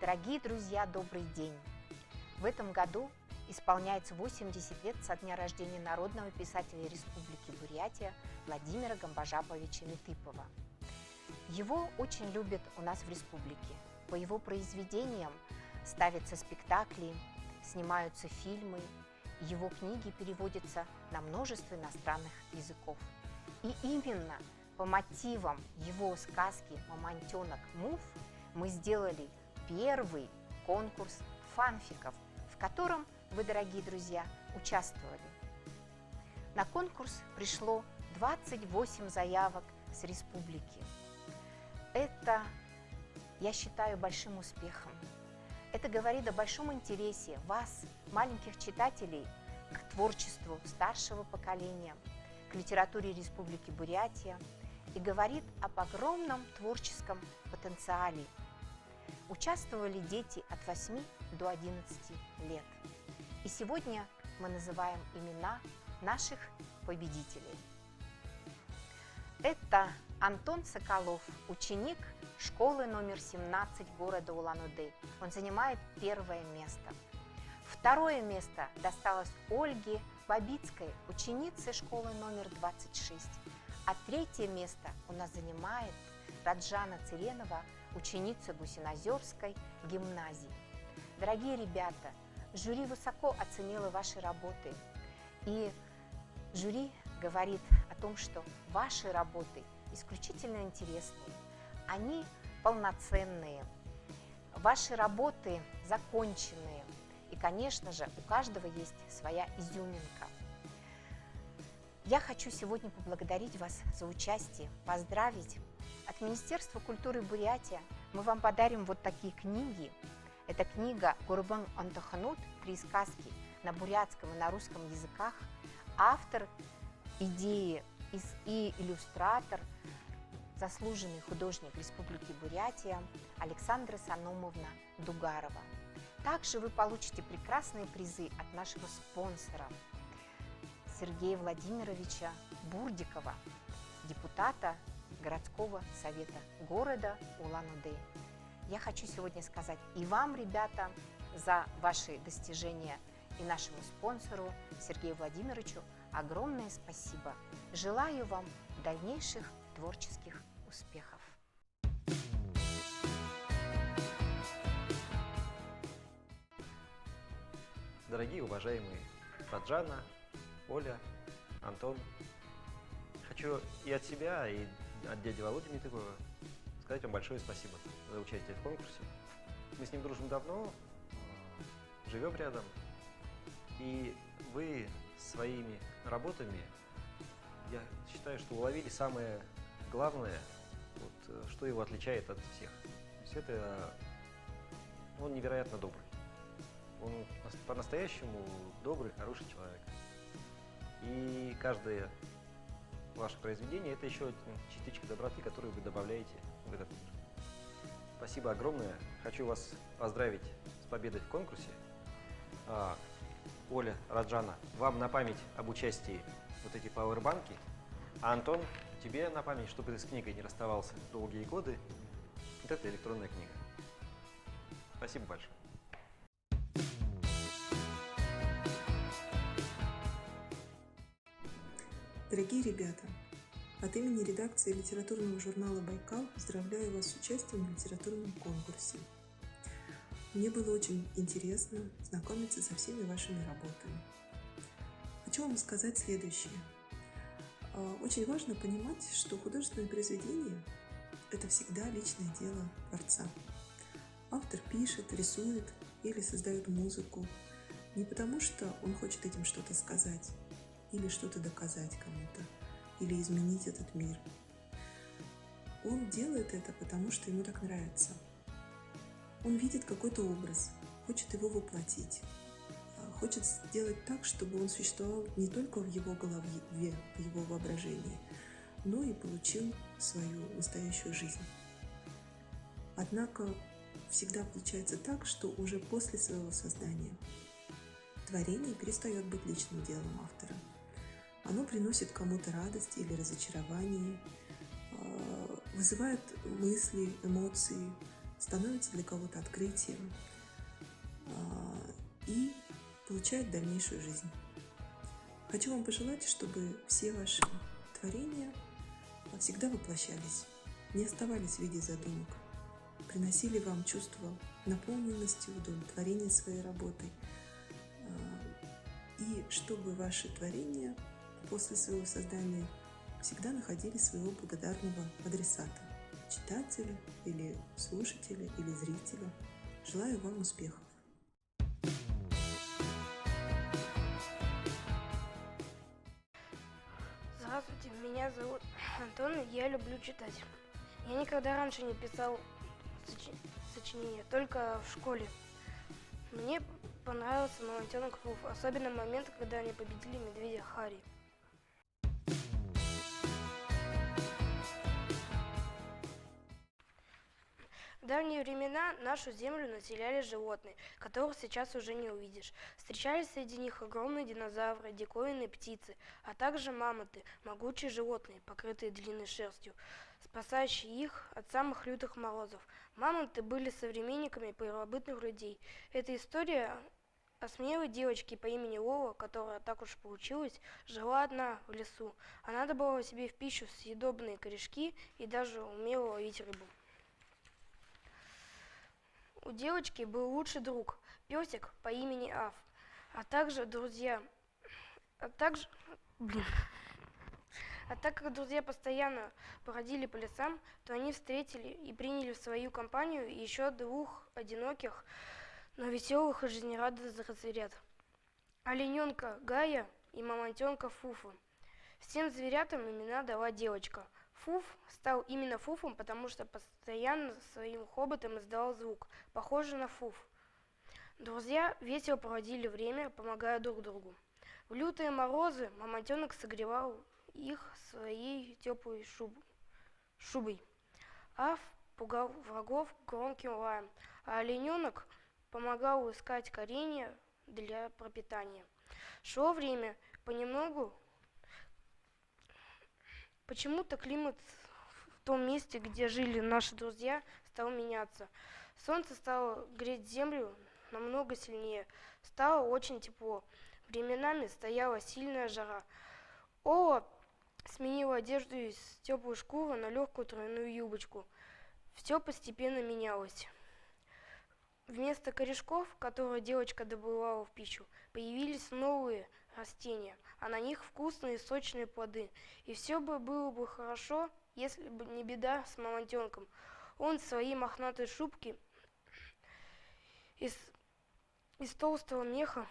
Дорогие друзья, добрый день! В этом году исполняется 80 лет со дня рождения народного писателя Республики Бурятия Владимира Гамбажаповича Летыпова. Его очень любят у нас в республике. По его произведениям ставятся спектакли, снимаются фильмы, его книги переводятся на множество иностранных языков. И именно по мотивам его сказки «Мамонтенок Муф» мы сделали первый конкурс фанфиков, в котором вы, дорогие друзья, участвовали. На конкурс пришло 28 заявок с республики. Это, я считаю, большим успехом. Это говорит о большом интересе вас, маленьких читателей, к творчеству старшего поколения, к литературе Республики Бурятия и говорит об огромном творческом потенциале. Участвовали дети от 8 до 11 лет. И сегодня мы называем имена наших победителей. Это Антон Соколов, ученик школы номер 17 города Улан-Удэ. Он занимает первое место. Второе место досталось Ольге Бабицкой, ученице школы номер 26. А третье место у нас занимает Раджана Циренова, ученица Гусинозерской гимназии. Дорогие ребята, жюри высоко оценило ваши работы. И жюри говорит о том, что ваши работы исключительно интересные, они полноценные, ваши работы законченные. И, конечно же, у каждого есть своя изюминка. Я хочу сегодня поблагодарить вас за участие, поздравить. От Министерства культуры Бурятия мы вам подарим вот такие книги. Это книга Гурбан Антаханут «Три сказки» на бурятском и на русском языках. Автор идеи и иллюстратор, заслуженный художник Республики Бурятия Александра Санумовна Дугарова. Также вы получите прекрасные призы от нашего спонсора Сергея Владимировича Бурдикова, депутата городского совета города Улан-Удэ. Я хочу сегодня сказать и вам, ребята, за ваши достижения, и нашему спонсору Сергею Владимировичу огромное спасибо. Желаю вам дальнейших творческих успехов. Дорогие уважаемые Раджана, Оля, Антон, хочу и от себя, и от дяди Володи Митыгова сказать вам большое спасибо за участие в конкурсе. Мы с ним дружим давно, живем рядом, и вы своими работами, я считаю, что уловили самое главное, вот, что его отличает от всех. То есть это он невероятно добрый. Он по-настоящему добрый, хороший человек. И каждое ваше произведение – это еще частичка доброты, которую вы добавляете в этот мир. Спасибо огромное. Хочу вас поздравить с победой в конкурсе. Оля, Раджана, вам на память об участии вот эти пауэрбанки. А Антон, тебе на память, чтобы ты с книгой не расставался долгие годы, вот эта электронная книга. Спасибо большое. Дорогие ребята, от имени редакции литературного журнала «Байкал» поздравляю вас с участием в литературном конкурсе. Мне было очень интересно знакомиться со всеми вашими работами. Хочу вам сказать следующее. Очень важно понимать, что художественное произведение – это всегда личное дело творца. Автор пишет, рисует или создает музыку не потому, что он хочет этим что-то сказать, или что-то доказать кому-то, или изменить этот мир. Он делает это, потому что ему так нравится. Он видит какой-то образ, хочет его воплотить, хочет сделать так, чтобы он существовал не только в его голове, в его воображении, но и получил свою настоящую жизнь. Однако всегда получается так, что уже после своего создания творение перестает быть личным делом автора. Оно приносит кому-то радость или разочарование, вызывает мысли, эмоции, становится для кого-то открытием и получает дальнейшую жизнь. Хочу вам пожелать, чтобы все ваши творения всегда воплощались, не оставались в виде задумок, приносили вам чувство наполненности, удовлетворения своей работой, и чтобы ваши творения после своего создания всегда находили своего благодарного адресата, читателя или слушателя или зрителя. Желаю вам успехов! Здравствуйте, меня зовут Антон, и я люблю читать. Я никогда раньше не писал сочинения, только в школе. Мне понравился «Мамонтенок Фуф», особенно момент, когда они победили медведя Харри. В давние времена нашу землю населяли животные, которых сейчас уже не увидишь. Встречались среди них огромные динозавры, диковинные птицы, а также мамонты, могучие животные, покрытые длинной шерстью, спасающие их от самых лютых морозов. Мамонты были современниками первобытных людей. Эта история о смелой девочке по имени Лола, которая, так уж получилось, жила одна в лесу. Она добывала себе в пищу съедобные корешки и даже умела ловить рыбу. У девочки был лучший друг, песик по имени Аф, а также друзья. Так как друзья постоянно бродили по лесам, то они встретили и приняли в свою компанию еще двух одиноких, но веселых и жизнерадостных зверят – олененка Гая и мамонтенка Фуфа. Всем зверятам имена дала девочка. Фуф стал именно Фуфом, потому что постоянно своим хоботом издавал звук, похожий на фуф. Друзья весело проводили время, помогая друг другу. В лютые морозы мамонтенок согревал их своей теплой шубой. Аф пугал врагов громким лаем, а олененок помогал искать коренья для пропитания. Шло время, понемногу. Почему-то климат в том месте, где жили наши друзья, стал меняться. Солнце стало греть землю намного сильнее. Стало очень тепло. Временами стояла сильная жара. Ола сменила одежду из теплой шкуры на легкую тройную юбочку. Все постепенно менялось. Вместо корешков, которые девочка добывала в пищу, появились новые растения, а на них вкусные сочные плоды. И все было бы хорошо, если бы не беда с мамонтенком. Он в своей мохнатой шубке из толстого меха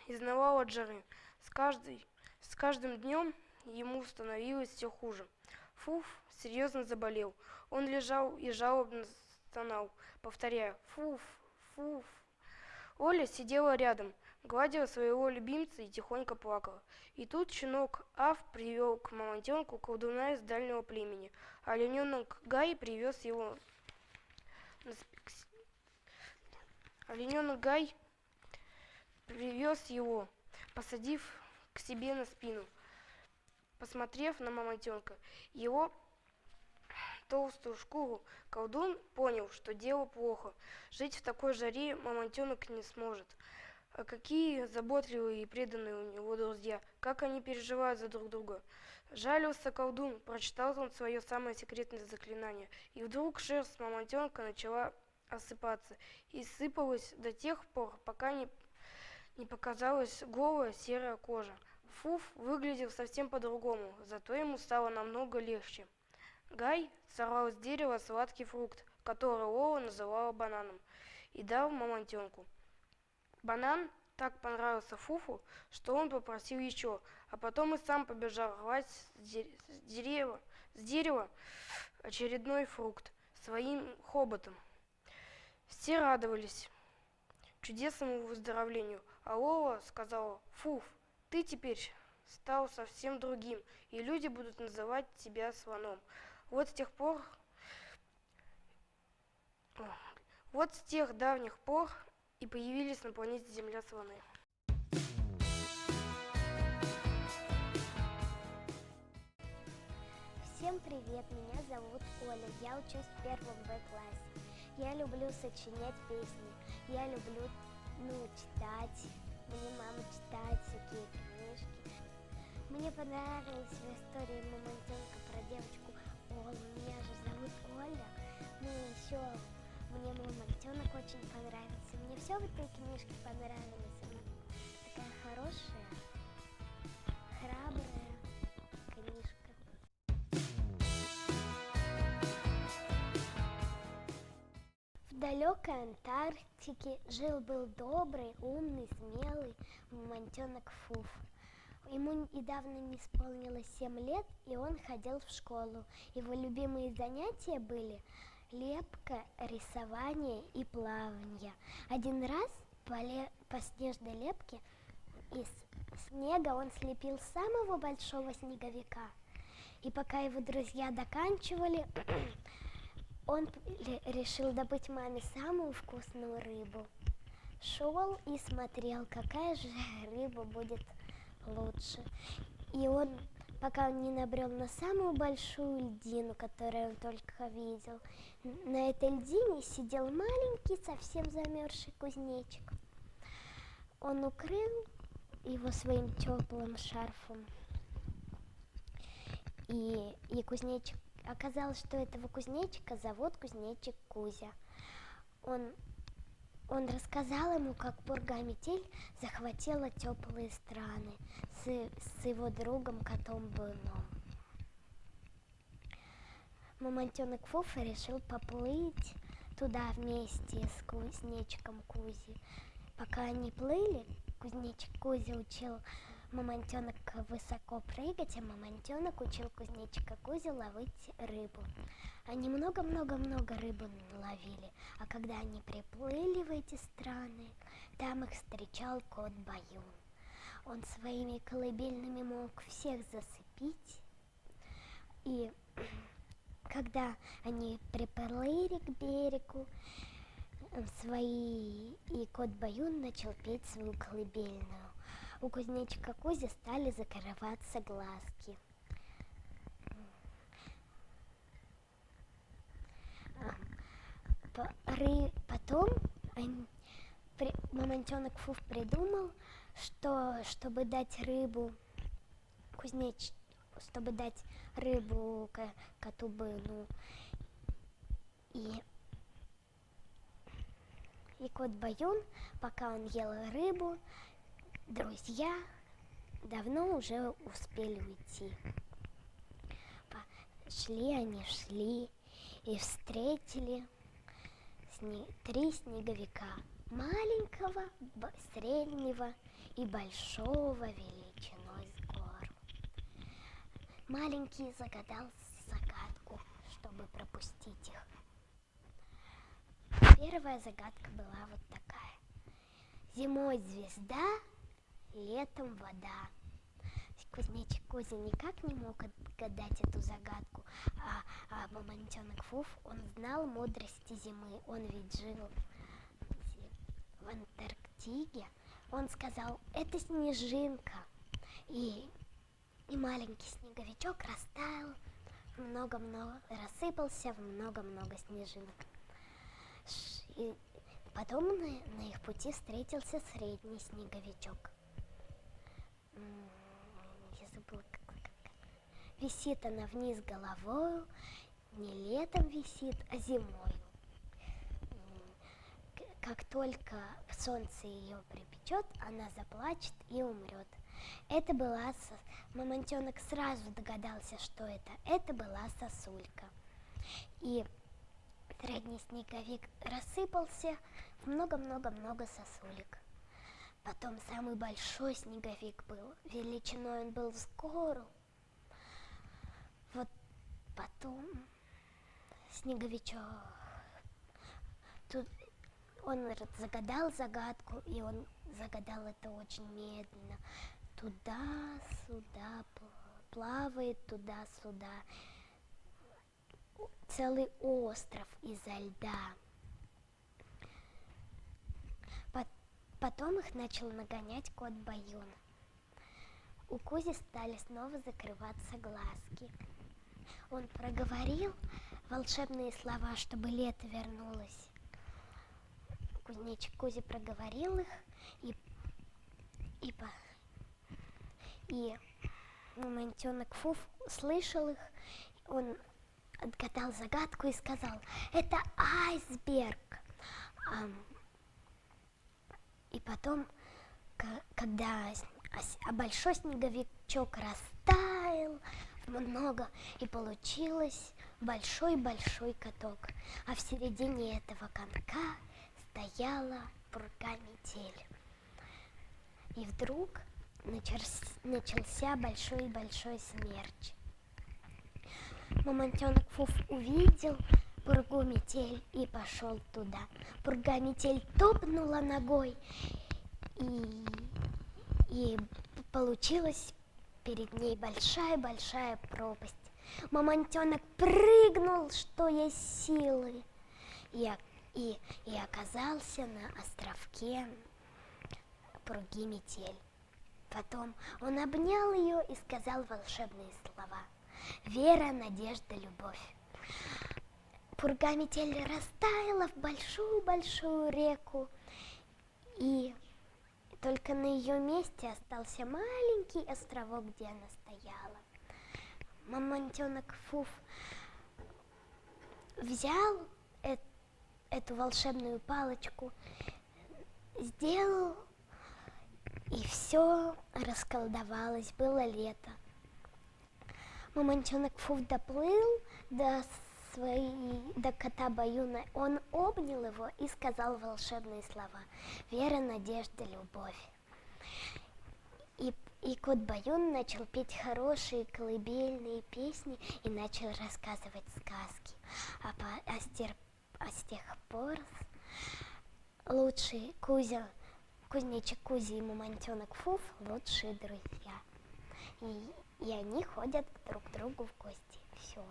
изнывал от жары. С каждым днем ему становилось все хуже. Фуф серьезно заболел. Он лежал и жалобно стонал, повторяя «Фуф, Фуф». Оля сидела рядом, гладила своего любимца и тихонько плакала. И тут щенок Аф привел к мамонтенку колдуна из дальнего племени. А олененок Гай привез его посадив к себе на спину. Посмотрев на мамонтенка, его толстую шкуру, колдун понял, что дело плохо. Жить в такой жаре мамонтенок не сможет. А какие заботливые и преданные у него друзья, как они переживают за друг друга. Жалился колдун, прочитал он свое самое секретное заклинание, и вдруг шерсть мамонтенка начала осыпаться и сыпалась до тех пор, пока не показалась голая серая кожа. Фуф выглядел совсем по-другому, зато ему стало намного легче. Гай сорвал с дерева сладкий фрукт, который Лола называла бананом, и дал мамонтенку. Банан так понравился Фуфу, что он попросил еще, а потом и сам побежал рвать с дерева очередной фрукт своим хоботом. Все радовались чудесному выздоровлению, а Лола сказала: «Фуф, ты теперь стал совсем другим, и люди будут называть тебя слоном». Вот с тех давних пор и появились на планете Земля слоны. Всем привет, меня зовут Оля, я учусь в 1 Б классе. Я люблю сочинять песни. Я люблю, читать. Мне мама читает всякие книжки. Мне понравилась в истории Мамонтенка про девочку Олу. Меня же зовут Оля. Ну и еще мне Мамонтенок очень понравился. Мне все в этой книжке понравилось. Она такая хорошая, храбрая книжка. В далекой Антарктике жил-был добрый, умный, смелый мамонтенок Фуф. Ему недавно не исполнилось 7 лет, и он ходил в школу. Его любимые занятия были лепка, рисование и плавание. Один раз по снежной лепке из снега он слепил самого большого снеговика. И пока его друзья доканчивали, он решил добыть маме самую вкусную рыбу. Шел и смотрел, какая же рыба будет лучше. И он, пока он не набрел на самую большую льдину, которую он только видел, на этой льдине сидел маленький, совсем замерзший кузнечик. Он укрыл его своим теплым шарфом. И кузнечик, оказалось, что этого кузнечика зовут кузнечик Кузя. Он рассказал ему, как пурга-метель захватила теплые страны с его другом котом Буном. Мамонтенок Фуфа решил поплыть туда вместе с кузнечиком Кузи. Пока они плыли, кузнечик Кузя учил мамонтенка высоко прыгать, а мамонтенок учил кузнечика Кузю ловить рыбу. Они много-много-много рыбы наловили, а когда они приплыли в эти страны, там их встречал кот Баюн. Он своими колыбельными мог всех засыпить, и когда они приплыли к берегу, и кот Баюн начал петь свою колыбельную. У кузнечика Кузи стали закрываться глазки. Потом мамонтенок Фуф придумал, что чтобы дать рыбу коту Быну, и кот Баюн, пока он ел рыбу, друзья давно уже успели уйти. Шли и встретили 3 снеговика. Маленького, среднего и большого величиной с гору. Маленький загадал загадку, чтобы пропустить их. Первая загадка была вот такая. Зимой звезда, летом вода. Кузнечик Кузя никак не мог отгадать эту загадку, а мамонтенок Фуф, он знал мудрости зимы, он ведь жил в Антарктиде. Он сказал, это снежинка, и маленький снеговичок растаял, рассыпался в много-много снежинок. И потом на их пути встретился средний снеговичок. Я забыла, как. Висит она вниз головою, не летом висит, а зимой. Как только солнце ее припечет, она заплачет и умрет. Это была мамонтенок сразу догадался, что это. Это была сосулька. И средний снеговик рассыпался в много-много-много сосулек. Потом самый большой снеговик был, величиной он был с гору. Вот потом снеговичок, тут он загадал загадку, и он загадал это очень медленно. Туда-сюда плавает, туда-сюда. Целый остров из-за льда. Потом их начал нагонять кот Баюн. У Кузи стали снова закрываться глазки. Он проговорил волшебные слова, чтобы лето вернулось. Кузнечик Кузя проговорил их, и мамонтенок Фуф слышал их. Он отгадал загадку и сказал: это айсберг. И потом, когда большой снеговичок растаял много, и получилось большой-большой каток. А в середине этого катка стояла пурга-метель. И вдруг начался большой-большой смерч. Мамонтенок Фуф увидел пургу-метель и пошел туда. Пурга-метель топнула ногой, и получилась перед ней большая-большая пропасть. Мамонтенок прыгнул, что есть силы, и оказался на островке пурги-метель. Потом он обнял ее и сказал волшебные слова: вера, надежда, любовь. Пурга-метель растаяла в большую-большую реку, и только на ее месте остался маленький островок, где она стояла. Мамонтенок Фуф взял эту волшебную палочку, сделал, и все расколдовалось, было лето. Мамонтенок Фуф доплыл до кота Баюна. Он обнял его и сказал волшебные слова: вера, надежда, любовь. И кот Баюн начал петь хорошие колыбельные песни и начал рассказывать сказки. А с тех пор лучшие кузнечик Кузя и мамонтенок Фуф лучшие друзья. И они ходят друг к другу в гости. Все.